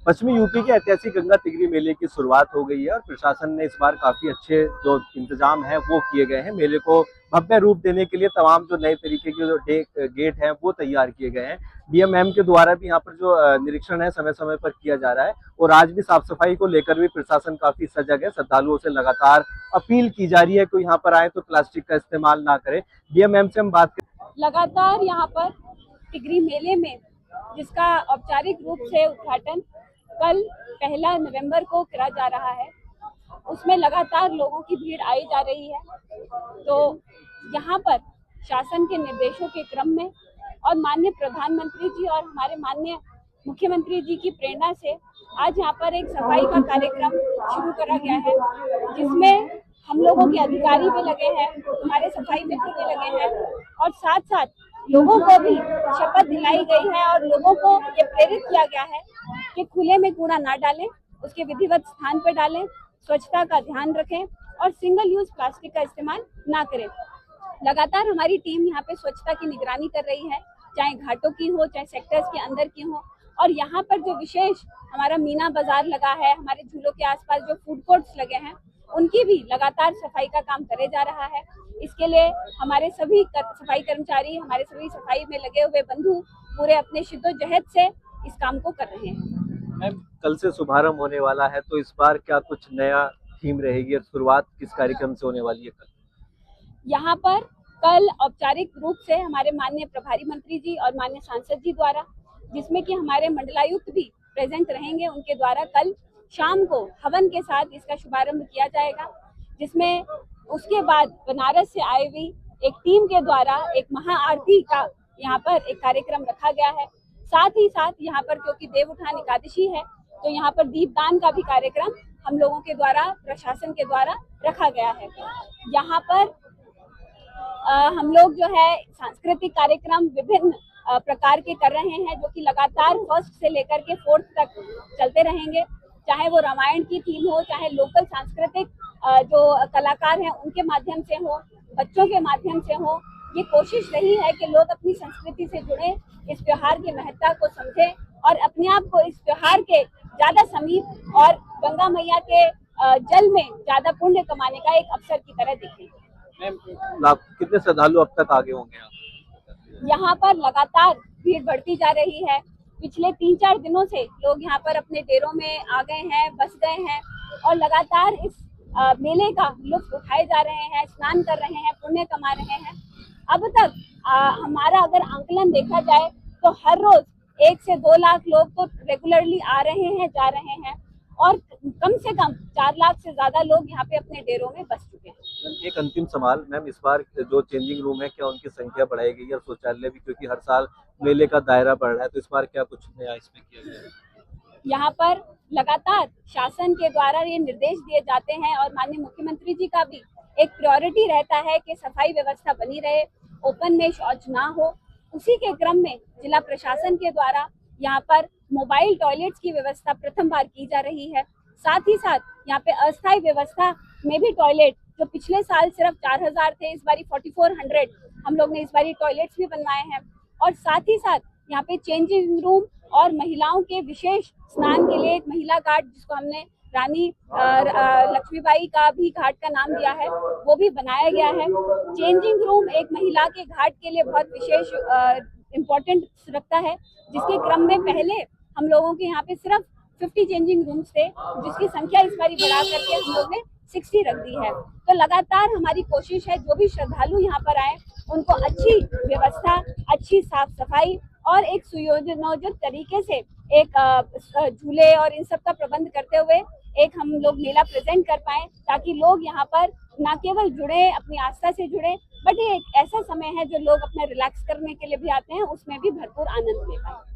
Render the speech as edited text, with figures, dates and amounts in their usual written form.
पश्चिमी यूपी के ऐतिहासिक गंगा तिगरी मेले की शुरुआत हो गई है और प्रशासन ने इस बार काफी अच्छे जो इंतजाम है वो किए गए हैं। मेले को भव्य रूप देने के लिए तमाम जो नए तरीके के जो गेट हैं वो तैयार किए गए हैं। डीएमएम के द्वारा भी यहाँ पर जो निरीक्षण है समय समय पर किया जा रहा है और आज भी साफ सफाई को लेकर भी प्रशासन काफी सजग है। श्रद्धालुओं से लगातार अपील की जा रही है कि यहाँ पर आए तो प्लास्टिक का इस्तेमाल ना करें। डीएमएम से हम बात करें। लगातार यहाँ पर तिगरी मेले में जिसका औपचारिक रूप से उद्घाटन कल 1 नवंबर को करा जा रहा है, उसमें लगातार लोगों की भीड़ आई जा रही है। तो यहाँ पर शासन के निर्देशों के क्रम में और माननीय प्रधानमंत्री जी और हमारे माननीय मुख्यमंत्री जी की प्रेरणा से आज यहाँ पर एक सफाई का कार्यक्रम शुरू करा गया है, जिसमें हम लोगों के अधिकारी भी लगे हैं, हमारे सफाई मित्र भी लगे हैं और साथ साथ लोगों को भी शपथ दिलाई गई है और लोगों को ये प्रेरित किया गया है कि खुले में कूड़ा ना डालें, उसके विधिवत स्थान पर डालें, स्वच्छता का ध्यान रखें और सिंगल यूज प्लास्टिक का इस्तेमाल ना करें। लगातार हमारी टीम यहाँ पे स्वच्छता की निगरानी कर रही है, चाहे घाटों की हो, चाहे सेक्टर्स के अंदर की हो। और यहाँ पर जो विशेष हमारा मीना बाजार लगा है, हमारे झूलों के आसपास जो फूड कोर्ट्स लगे हैं, उनकी भी लगातार सफाई का काम करे जा रहा है। इसके लिए हमारे सभी सफाई कर्मचारी, हमारे सभी सफाई में लगे हुए बंधु पूरे अपने शिद्दोजहद से इस काम को कर रहे हैं। मैम, कल से शुभारंभ होने वाला है तो इस बार क्या कुछ नया थीम रहेगी और शुरुआत किस कार्यक्रम से होने वाली है कल? यहाँ पर कल औपचारिक रूप से हमारे माननीय प्रभारी मंत्री जी और माननीय सांसद जी द्वारा, जिसमें कि हमारे मंडलायुक्त भी प्रेजेंट रहेंगे, उनके द्वारा कल शाम को हवन के साथ इसका शुभारंभ किया जाएगा, जिसमें उसके बाद बनारस से आई हुई एक टीम के द्वारा एक महाआरती का यहाँ पर एक कार्यक्रम रखा गया है। साथ ही साथ यहाँ पर क्योंकि देव उठान एकादशी है, तो यहाँ पर दीपदान का भी कार्यक्रम हम लोगों के द्वारा, प्रशासन के द्वारा रखा गया है। यहाँ पर हम लोग जो है सांस्कृतिक कार्यक्रम विभिन्न प्रकार के कर रहे हैं, जो कि लगातार 1 से लेकर के 4 तक चलते रहेंगे। चाहे वो रामायण की थीम हो, चाहे लोकल सांस्कृतिक जो कलाकार हैं उनके माध्यम से हो, बच्चों के माध्यम से हो। ये कोशिश रही है कि लोग अपनी संस्कृति से जुड़े, इस त्योहार की महत्ता को समझें और अपने आप को इस त्योहार के ज्यादा समीप और गंगा मैया के जल में ज्यादा पुण्य कमाने का एक अवसर की तरह देखें। कितने श्रद्धालु अब तक आगे होंगे? यहाँ पर लगातार भीड़ बढ़ती जा रही है। पिछले 3-4 दिनों से लोग यहाँ पर अपने डेरों में आ गए हैं, बस गए हैं और लगातार इस मेले का लुत्फ उठाए जा रहे हैं, स्नान कर रहे हैं, पुण्य कमा रहे हैं। अब तक हमारा अगर आंकलन देखा जाए तो हर रोज 1 से 2 लाख लोग तो रेगुलरली आ रहे हैं, जा रहे हैं और कम से कम 4 लाख से ज्यादा लोग यहाँ पे अपने डेरों में बस चुके हैं। एक अंतिम सवाल मैम, इस बार जो चेंजिंग रूम है क्या उनकी संख्या बढ़ाई गई है और शौचालय भी, क्योंकि हर साल मेले का दायरा बढ़ रहा है, तो इस बार क्या कुछ नया इसमें किया गया है? यहाँ पर लगातार शासन के द्वारा ये निर्देश दिए जाते हैं और माननीय मुख्यमंत्री जी का भी एक प्रायोरिटी रहता है कि सफाई व्यवस्था बनी रहे, ओपन में शौच ना हो। उसी के क्रम में जिला प्रशासन के द्वारा यहाँ पर मोबाइल टॉयलेट्स की व्यवस्था प्रथम बार की जा रही है। साथ ही साथ यहाँ पे अस्थायी व्यवस्था में भी टॉयलेट, जो पिछले साल सिर्फ 4000 थे, इस बारी 4400 हम लोग ने इस बारी टॉयलेट्स भी बनवाए हैं। और साथ ही साथ यहाँ पे चेंजिंग रूम और महिलाओं के विशेष स्नान के लिए एक महिला घाट, जिसको हमने रानी लक्ष्मीबाई का भी घाट का नाम दिया है, वो भी बनाया गया है। चेंजिंग रूम एक महिला के घाट के लिए बहुत विशेष इम्पोर्टेंट रखता है, जिसके क्रम में पहले हम लोगों के यहाँ पे सिर्फ 50 चेंजिंग रूम्स थे, जिसकी संख्या इस बारी बढ़ा करके हम लोग ने 60 रख दी है। तो लगातार हमारी कोशिश है जो भी श्रद्धालु यहाँ पर आए उनको अच्छी व्यवस्था, अच्छी साफ सफाई और एक सुयोजित तरीके से एक झूले और इन सब का प्रबंध करते हुए एक हम लोग मेला प्रेजेंट कर पाए, ताकि लोग यहाँ पर न केवल जुड़े, अपनी आस्था से जुड़े, बट ये एक ऐसा समय है जो लोग अपना रिलैक्स करने के लिए भी आते हैं, उसमें भी भरपूर आनंद ले पाए।